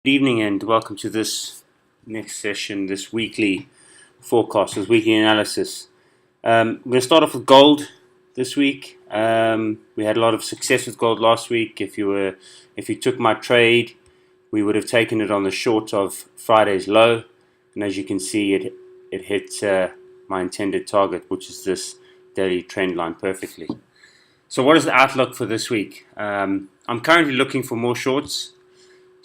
Good evening and welcome to this next session, this weekly forecast, this weekly analysis. We're going to start off with gold this week. We had a lot of success with gold last week. If you took my trade, we would have taken it on the short of Friday's low, and as you can see, it hit my intended target, which is this daily trend line perfectly. So, what is the outlook for this week? I'm currently looking for more shorts.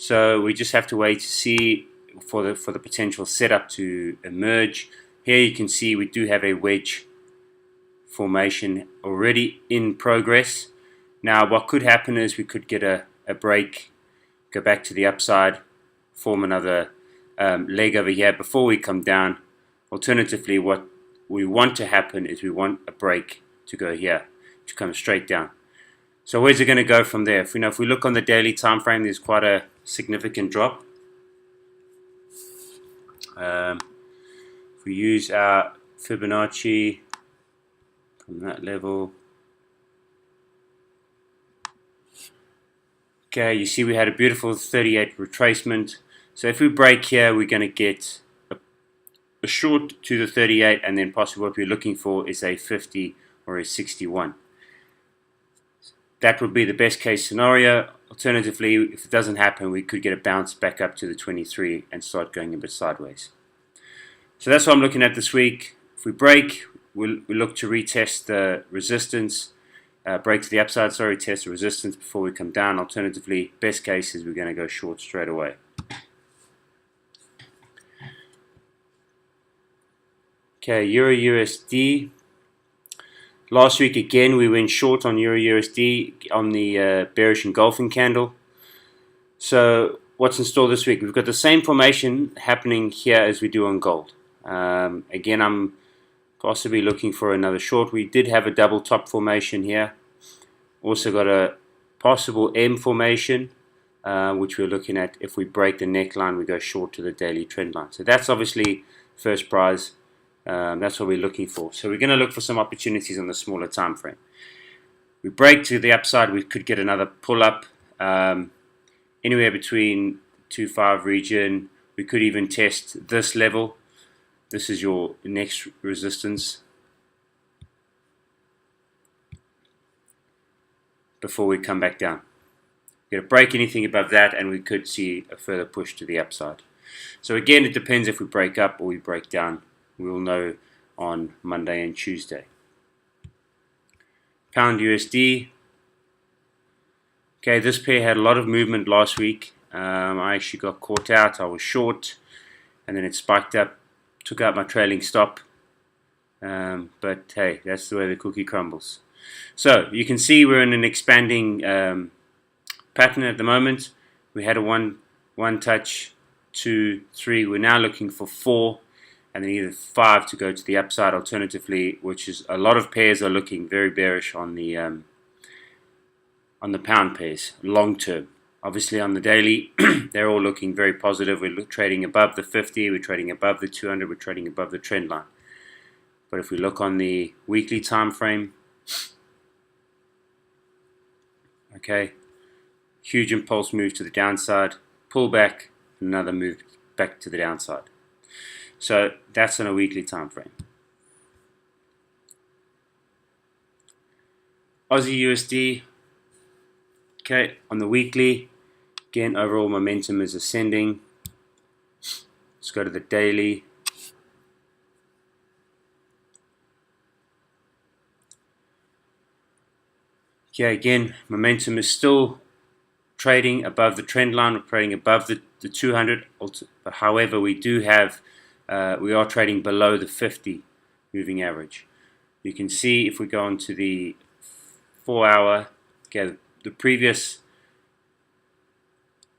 So we just have to wait to see for the potential setup to emerge. Here you can see we do have a wedge formation already in progress. Now what could happen is we could get a break, go back to the upside, form another leg over here before we come down. Alternatively, what we want to happen is we want a break to go here, to come straight down. So where's it going to go from there? If we look on the daily time frame, there's quite a significant drop. If we use our Fibonacci from that level, okay, you see we had a beautiful 38 retracement. So if we break here, we're going to get a short to the 38, and then possibly what we're looking for is a 50 or a 61. That would be the best case scenario. Alternatively, if it doesn't happen, we could get a bounce back up to the 23 and start going a bit sideways. So that's what I'm looking at this week. If we break, we'll look to retest the resistance, break to the upside, test the resistance before we come down. Alternatively, best case is we're going to go short straight away. Okay, Euro USD. Last week again we went short on Euro USD on the bearish engulfing candle. So what's in store this week? We've got the same formation happening here as we do on gold. Again, I'm possibly looking for another short. We did have a double top formation here. Also got a possible M formation, which we're looking at. If we break the neckline, we go short to the daily trend line. So that's obviously first prize. That's what we're looking for. So we're going to look for some opportunities on the smaller time frame. We break to the upside, we could get another pull up anywhere between 2.5 region. We could even test this level. This is your next resistance before we come back down. We're going to break anything above that, and we could see a further push to the upside. So again, it depends if we break up or we break down. We will know on Monday and Tuesday. Pound USD. Okay, this pair had a lot of movement last week. I actually got caught out. I was short, and then it spiked up, took out my trailing stop. But hey, that's the way the cookie crumbles. So you can see we're in an expanding pattern at the moment. We had a one touch, 2, 3. We're now looking for 4. And then either 5 to go to the upside. Alternatively, which is a lot of pairs are looking very bearish on the pound pairs long term. Obviously on the daily, they're all looking very positive. We're trading above the 50, we're trading above the 200, we're trading above the trend line. But if we look on the weekly time frame, okay, huge impulse move to the downside, pull back, another move back to the downside. So that's on a weekly time frame. Aussie USD. Okay, on the weekly, again, overall momentum is ascending. Let's go to the daily. Okay, again, momentum is still trading above the trend line. We're trading above the 200. However, we are trading below the 50 moving average. You can see if we go on to the 4-hour, okay, the previous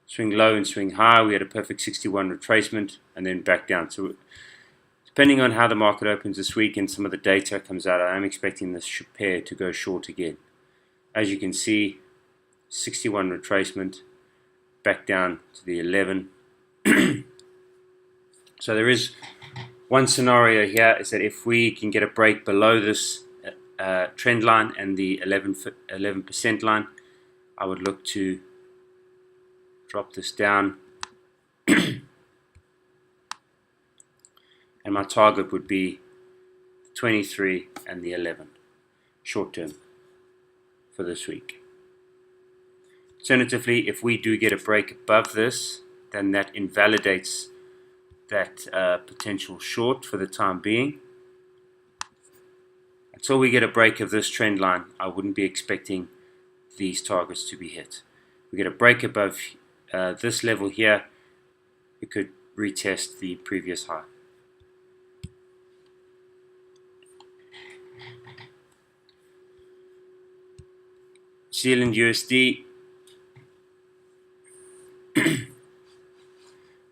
swing low and swing high, we had a perfect 61 retracement and then back down. So depending on how the market opens this week and some of the data comes out, I am expecting this pair to go short again. As you can see, 61 retracement, back down to the 11. So there is one scenario here, is that if we can get a break below this trend line and the 11% line, I would look to drop this down And my target would be 23 and the 11 short term for this week. Alternatively, if we do get a break above this, then that invalidates that potential short for the time being. Until we get a break of this trend line, I wouldn't be expecting these targets to be hit. We get a break above this level here, we could retest the previous high. Zealand USD.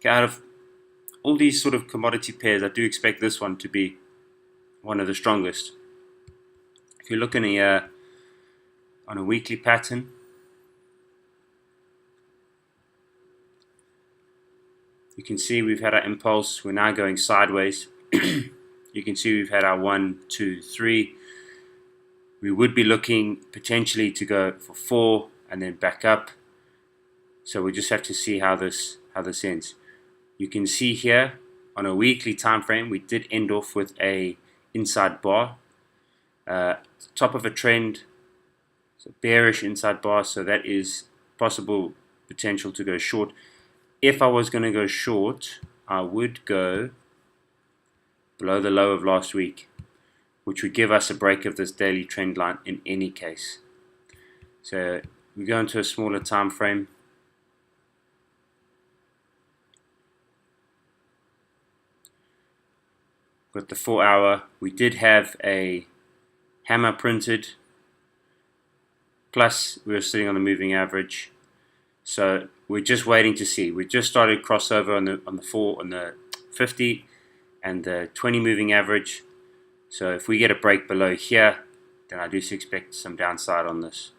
Out of all these sort of commodity pairs, I do expect this one to be one of the strongest. If you're looking here on a weekly pattern, you can see we've had our impulse. We're now going sideways. You can see we've had our 1, 2, 3. We would be looking potentially to go for 4 and then back up. So we just have to see how this ends. You can see here on a weekly time frame, we did end off with a inside bar, top of a trend, so bearish inside bar. So that is possible potential to go short. If I was going to go short, I would go below the low of last week, which would give us a break of this daily trend line in any case. So we go into a smaller time frame. Got the 4 hour. We did have a hammer printed, plus we were sitting on the moving average. So we're just waiting to see. We just started crossover on the 50 and the 20 moving average. So if we get a break below here, then I do expect some downside on this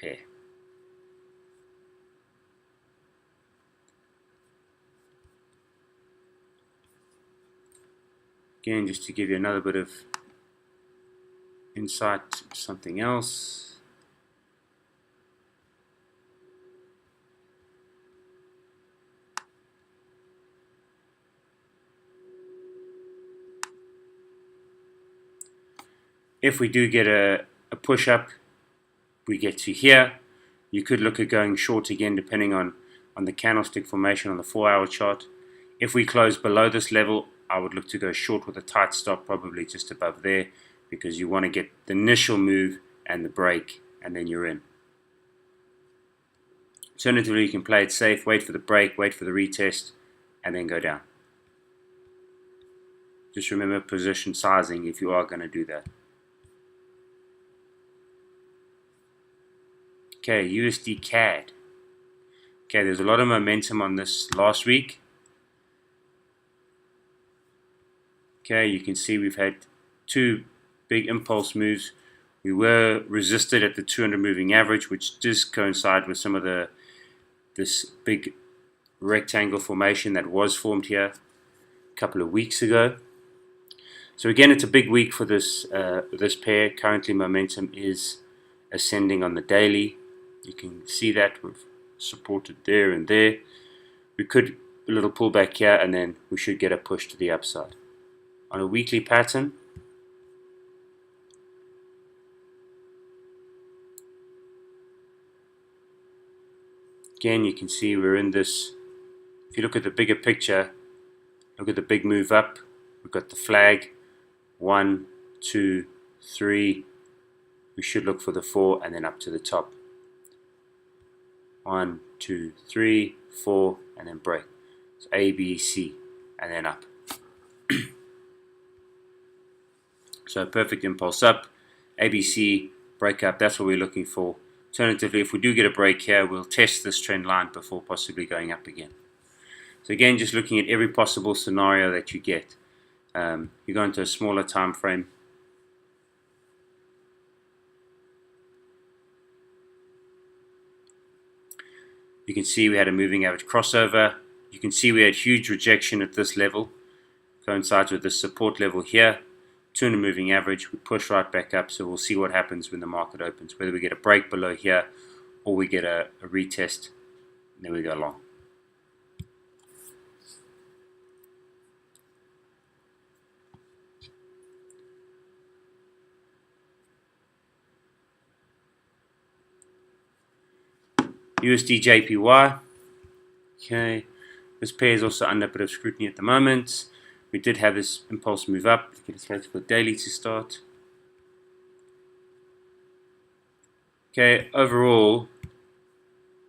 pair. Again, just to give you another bit of insight to something else. If we do get a push up, we get to here, you could look at going short again depending on the candlestick formation on the 4 hour chart. If we close below this level, I would look to go short with a tight stop, probably just above there, because you want to get the initial move and the break, and then you're in. Alternatively, you can play it safe, wait for the break, wait for the retest, and then go down. Just remember position sizing if you are going to do that. Okay, USD CAD. Okay, there's a lot of momentum on this last week. Okay, you can see we've had 2 big impulse moves. We were resisted at the 200 moving average, which does coincide with some of this big rectangle formation that was formed here a couple of weeks ago. So again, it's a big week for this pair. Currently, momentum is ascending on the daily. You can see that we've supported there and there. We could a little pullback here, and then we should get a push to the upside. On a weekly pattern, again, you can see we're in this. If you look at the bigger picture, look at the big move up. We've got the flag, 1, 2, 3. We should look for the 4 and then up to the top. 1, 2, 3, 4, and then break. So A, B, C, and then up. So perfect impulse up, ABC, break up, that's what we're looking for. Alternatively, if we do get a break here, we'll test this trend line before possibly going up again. So again, just looking at every possible scenario that you get. You go into a smaller time frame. You can see we had a moving average crossover. You can see we had huge rejection at this level. Coincides with this support level here. 200 moving average, we push right back up, so we'll see what happens when the market opens, whether we get a break below here or we get a retest, and then we go long. USD JPY. Okay, this pair is also under a bit of scrutiny at the moment. We did have this impulse move up. Let's wait for daily to start. Okay, overall,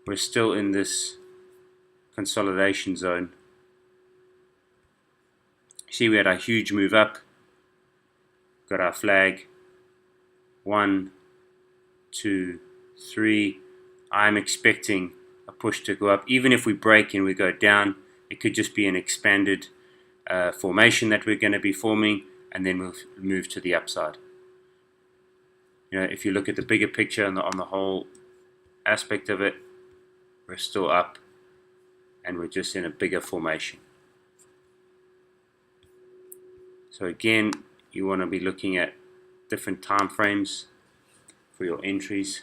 we're still in this consolidation zone. See, we had a huge move up. Got our flag. 1, 2, 3. I'm expecting a push to go up. Even if we break and we go down, it could just be an expanded formation that we're going to be forming, and then we'll move to the upside. You know, if you look at the bigger picture on the whole aspect of it, we're still up, and we're just in a bigger formation. So again, you want to be looking at different time frames for your entries.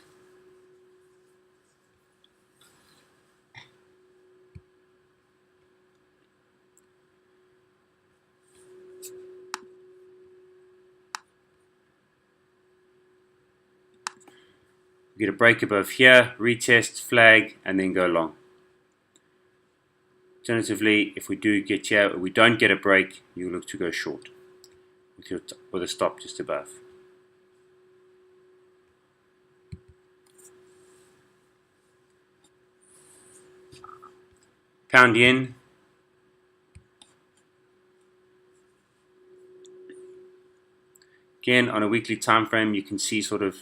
Get a break above here, retest, flag, and then go long. Alternatively, if we do get here, or we don't get a break, you look to go short with a stop just above. Pound yen. Again, on a weekly time frame, you can see sort of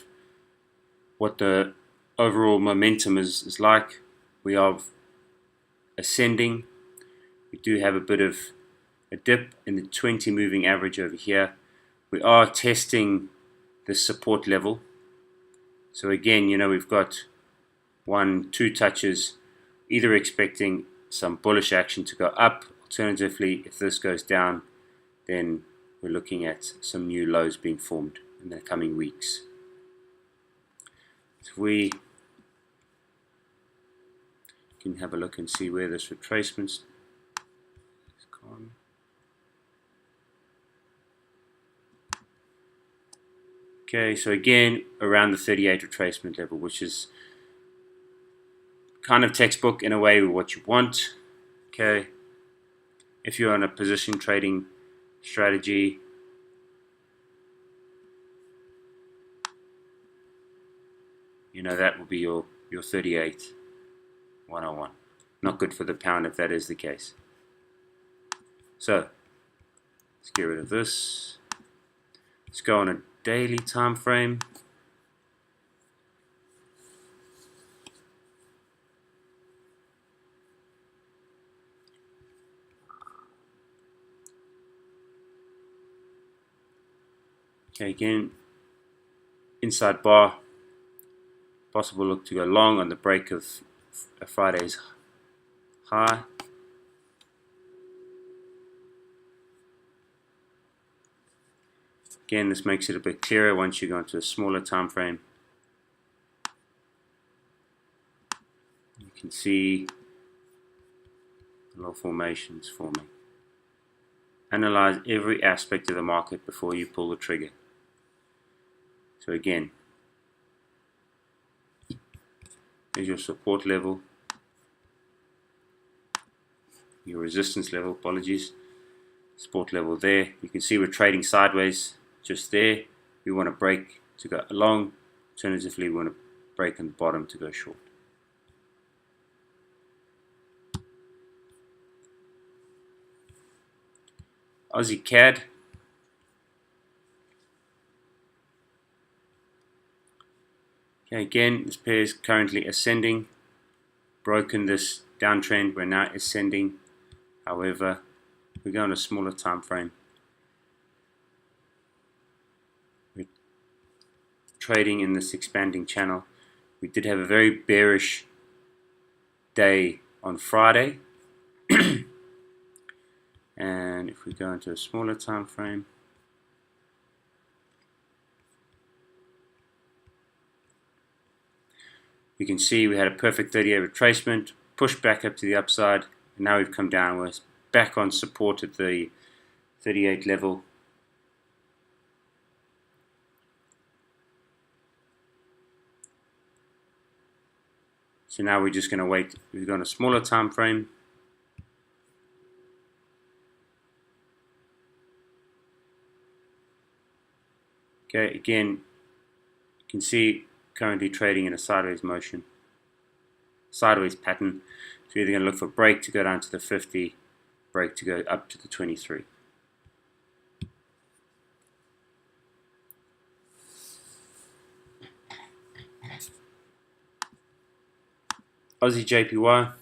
what the overall momentum is like. We are ascending. We do have a bit of a dip in the 20 moving average over here. We are testing the support level. So again, you know, we've got 1, 2 touches, either expecting some bullish action to go up. Alternatively, if this goes down, then we're looking at some new lows being formed in the coming weeks. So we can have a look and see where this retracement's gone. Okay, so again, around the 38 retracement level, which is kind of textbook in a way with what you want. Okay, if you're on a position trading strategy, you know that will be your 38 101. Not good for the pound if that is the case. So let's get rid of this. Let's go on a daily time frame. Okay, again, inside bar, possible look to go long on the break of Friday's high. Again, this makes it a bit clearer once you go into a smaller time frame. You can see a lot of formations forming. Analyze every aspect of the market before you pull the trigger. So again, here's your support level, your resistance level, apologies, support level there. You can see we're trading sideways just there. We want to break to go long. Alternatively, we want to break on the bottom to go short. Aussie CAD. Okay, again, this pair is currently ascending. Broken this downtrend, we're now ascending. However, we go on a smaller time frame. We're trading in this expanding channel. We did have a very bearish day on Friday. And if we go into a smaller time frame, you can see we had a perfect 38 retracement, pushed back up to the upside, and now we've come down. We're back on support at the 38 level. So now we're just going to wait. We've got a smaller time frame. Okay, again, you can see currently trading in a sideways motion, sideways pattern. So you're either going to look for break to go down to the 50, break to go up to the 23. Aussie JPY.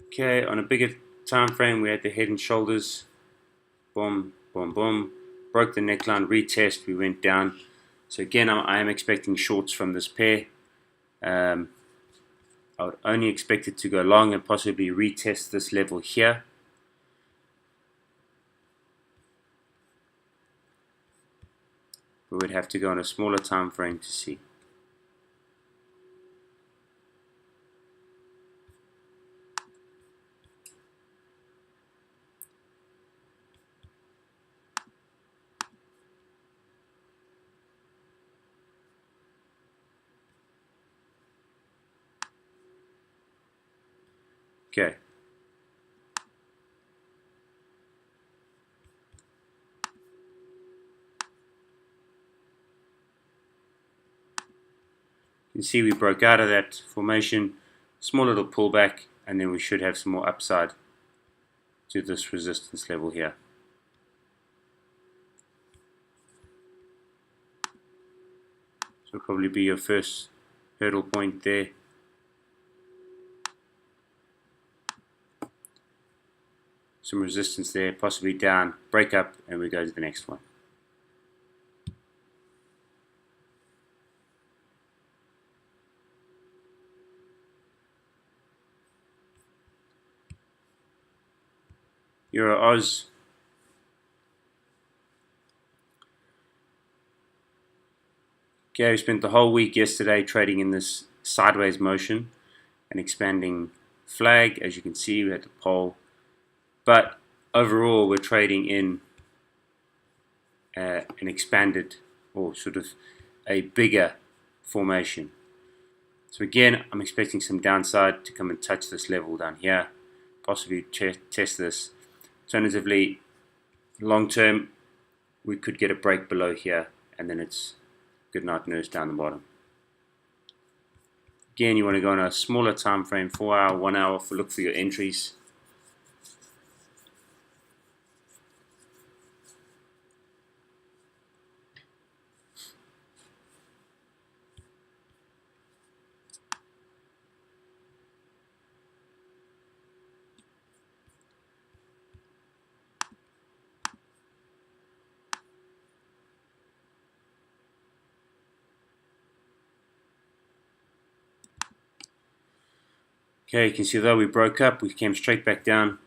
Okay, on a bigger time frame, we had the head and shoulders. Boom, boom, boom. Broke the neckline, retest, we went down. So again, I am expecting shorts from this pair. I would only expect it to go long and possibly retest this level here. We would have to go on a smaller time frame to see. Okay. You can see we broke out of that formation, small little pullback, and then we should have some more upside to this resistance level here. So it'll probably be your first hurdle point there. Some resistance there, possibly down, break up, and we go to the next one. Euro Oz. Okay, we spent the whole week yesterday trading in this sideways motion and expanding flag. As you can see, we had the pole, but overall we're trading in an expanded, or sort of a bigger formation. So again, I'm expecting some downside to come and touch this level down here, possibly test this. Alternatively, long term, we could get a break below here, and then it's good night nurse down the bottom. Again, you want to go on a smaller time frame, 4 hour, 1 hour, for look for your entries. Okay, you can see though we broke up, we came straight back down.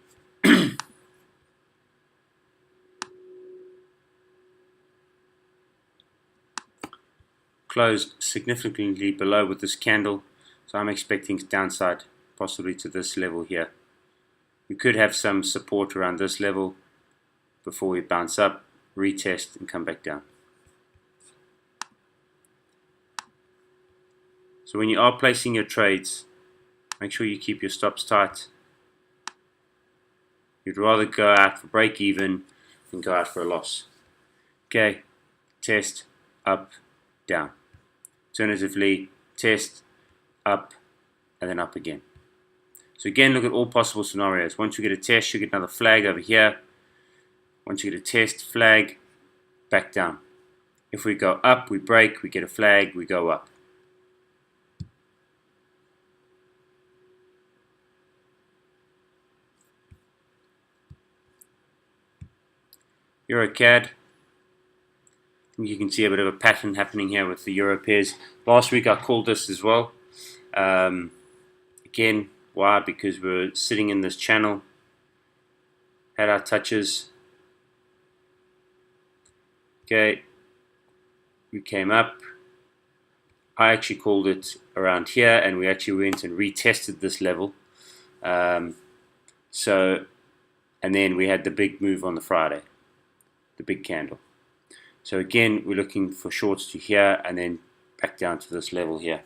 Closed significantly below with this candle, so I'm expecting downside possibly to this level here. We could have some support around this level before we bounce up, retest, and come back down. So when you are placing your trades, make sure you keep your stops tight. You'd rather go out for break even than go out for a loss. Okay, test, up, down. Alternatively, test, up, and then up again. So again, look at all possible scenarios. Once you get a test, you get another flag over here. Once you get a test, flag, back down. If we go up, we break, we get a flag, we go up. Euro CAD. You can see a bit of a pattern happening here with the Euro pairs. Last week I called this as well. Again, why? Because we're sitting in this channel, had our touches. Okay, we came up. I actually called it around here, and we actually went and retested this level. And then we had the big move on the Friday. the big candle. So again, we're looking for shorts to here and then back down to this level here.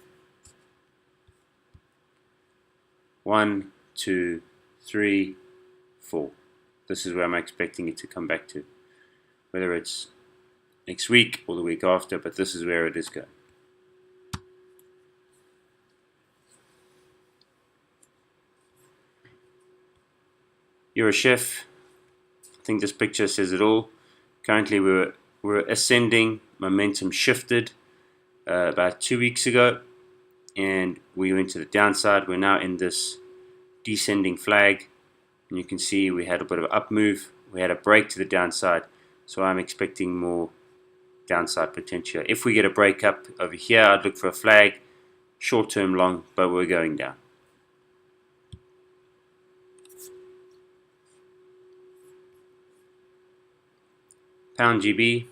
1, 2, 3, 4. This is where I'm expecting it to come back to. Whether it's next week or the week after, but this is where it is going. You're a chef. I think this picture says it all. Currently we're ascending. Momentum shifted about 2 weeks ago, and we went to the downside. We're now in this descending flag, and you can see we had a bit of an up move. We had a break to the downside, so I'm expecting more downside potential. If we get a break up over here, I'd look for a flag, short term long, but we're going down. Pound GB,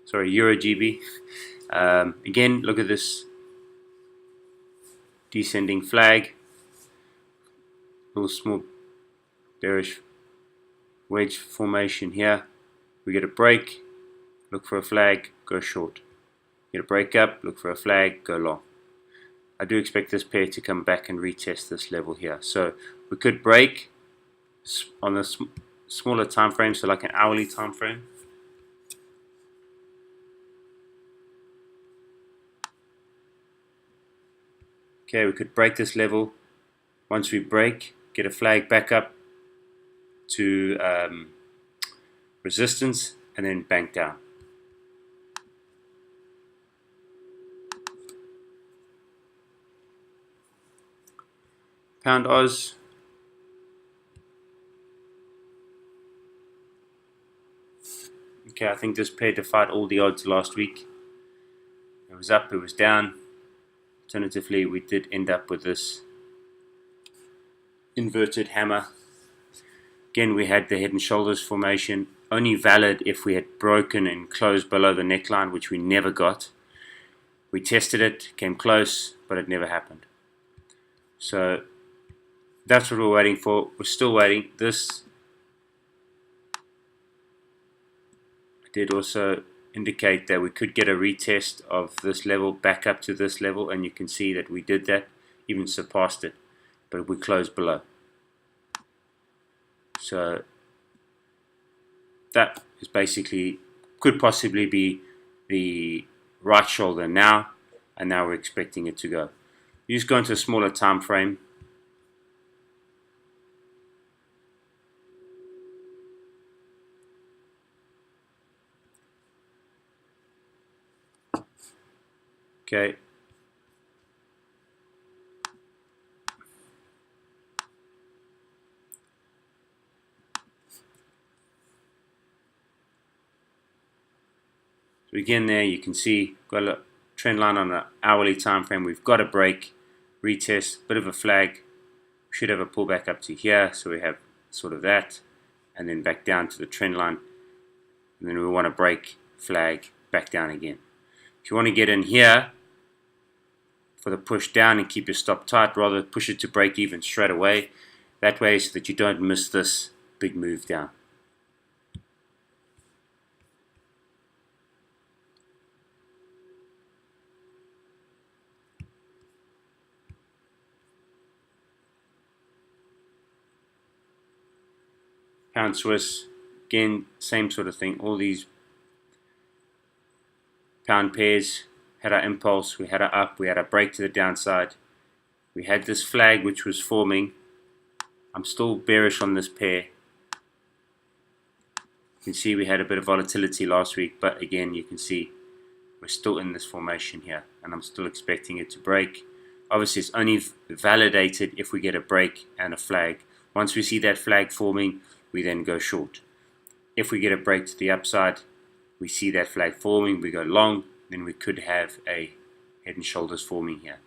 sorry, Euro GB. Again, look at this descending flag, little small bearish wedge formation here. We get a break, look for a flag, go short. Get a break up, look for a flag, go long. I do expect this pair to come back and retest this level here. So we could break on the smaller time frame, so like an hourly time frame. Okay, we could break this level. Once we break, get a flag back up to resistance and then bank down. Pound Oz. Okay, I think this pair defied all the odds last week. It was up, it was down. Alternatively, we did end up with this inverted hammer. Again, we had the head and shoulders formation, only valid if we had broken and closed below the neckline, which we never got. We tested it, came close, but it never happened. So that's what we're waiting for. We're still waiting. This did also indicate that we could get a retest of this level back up to this level, and you can see that we did that, even surpassed it, but we closed below. So that is basically, could possibly be the right shoulder now, and now we're expecting it to go. You just go into a smaller time frame. Okay. So again there you can see got a trend line on an hourly time frame. We've got a break, retest, bit of a flag. We should have a pullback up to here, so we have sort of that, and then back down to the trend line, and then we want to break, flag, back down again. If you want to get in here for the push down and keep your stop tight, rather push it to break even straight away, that way, so that you don't miss this big move down. Pound Swiss, again, same sort of thing. All these pound pairs had our impulse, we had our up, we had our break to the downside. We had this flag which was forming. I'm still bearish on this pair. You can see we had a bit of volatility last week, but again, you can see we're still in this formation here, and I'm still expecting it to break. Obviously, it's only validated if we get a break and a flag. Once we see that flag forming, we then go short. If we get a break to the upside, we see that flag forming, we go long, then we could have a head and shoulders forming here.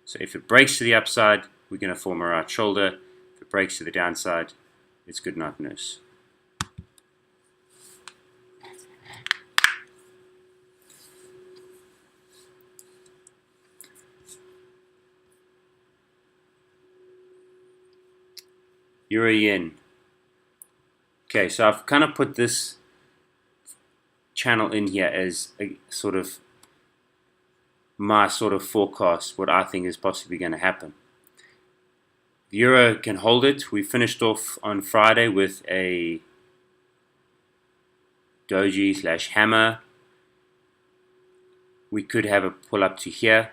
So if it breaks to the upside, we're going to form a right shoulder. If it breaks to the downside, it's good night nurse. Euro yen. Okay, so I've kind of put this channel in here as a sort of my sort of forecast, what I think is possibly going to happen. The euro can hold it. We finished off on Friday with a doji / hammer. We could have a pull up to here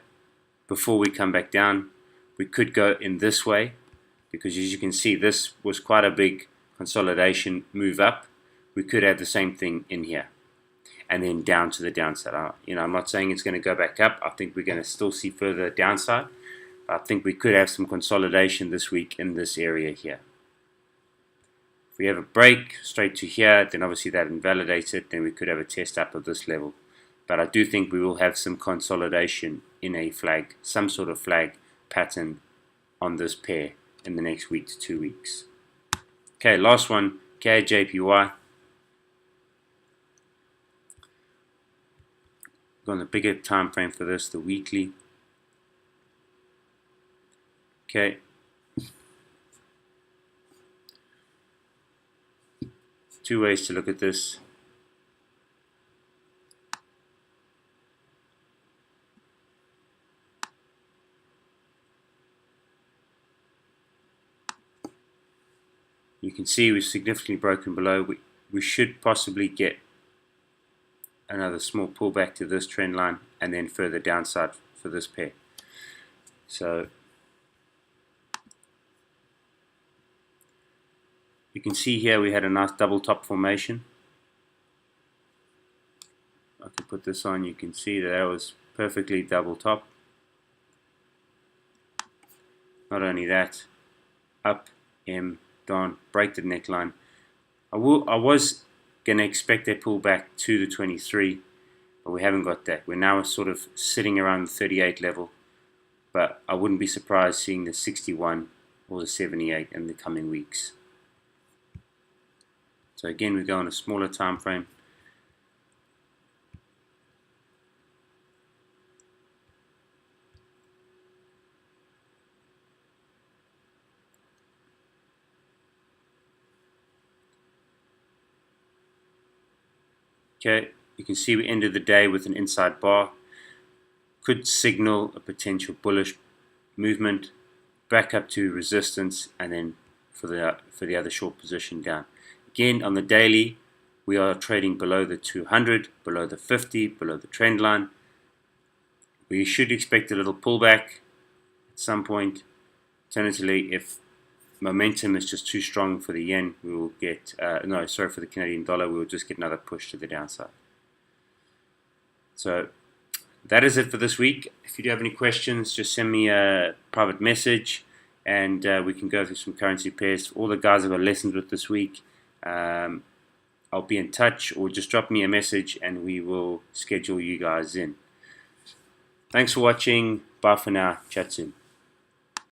before we come back down. We could go in this way, because as you can see, this was quite a big consolidation move up. We could have the same thing in here and then down to the downside. I'm not saying it's going to go back up. I think we're going to still see further downside. I think we could have some consolidation this week in this area here. If we have a break straight to here, then obviously that invalidates it. Then we could have a test up of this level. But I do think we will have some consolidation in a flag, some sort of flag pattern on this pair in the next week to 2 weeks. Okay, last one, KJPY. Go on the bigger time frame for this, the weekly. Okay. Two ways to look at this. You can see we've significantly broken below. We should possibly get another small pullback to this trend line and then further downside for this pair. So you can see here we had a nice double top formation. I can put this on, you can see that was perfectly double top. Not only that, up, M, down, break the neckline. I was going to expect a pullback to the 23, but we haven't got that. We're now sort of sitting around the 38 level, but I wouldn't be surprised seeing the 61 or the 78 in the coming weeks. So again, we go on a smaller time frame. Okay, you can see we ended the day with an inside bar. Could signal a potential bullish movement back up to resistance, and then for the other short position down. Again, on the daily, we are trading below the 200, below the 50, below the trend line. We should expect a little pullback at some point. Alternatively, if momentum is just too strong for the yen, we will get, for the Canadian dollar, we will just get another push to the downside. So that is it for this week. If you do have any questions, just send me a private message and we can go through some currency pairs. All the guys I've got lessons with this week, I'll be in touch, or just drop me a message and we will schedule you guys in. Thanks for watching. Bye for now. Chat soon.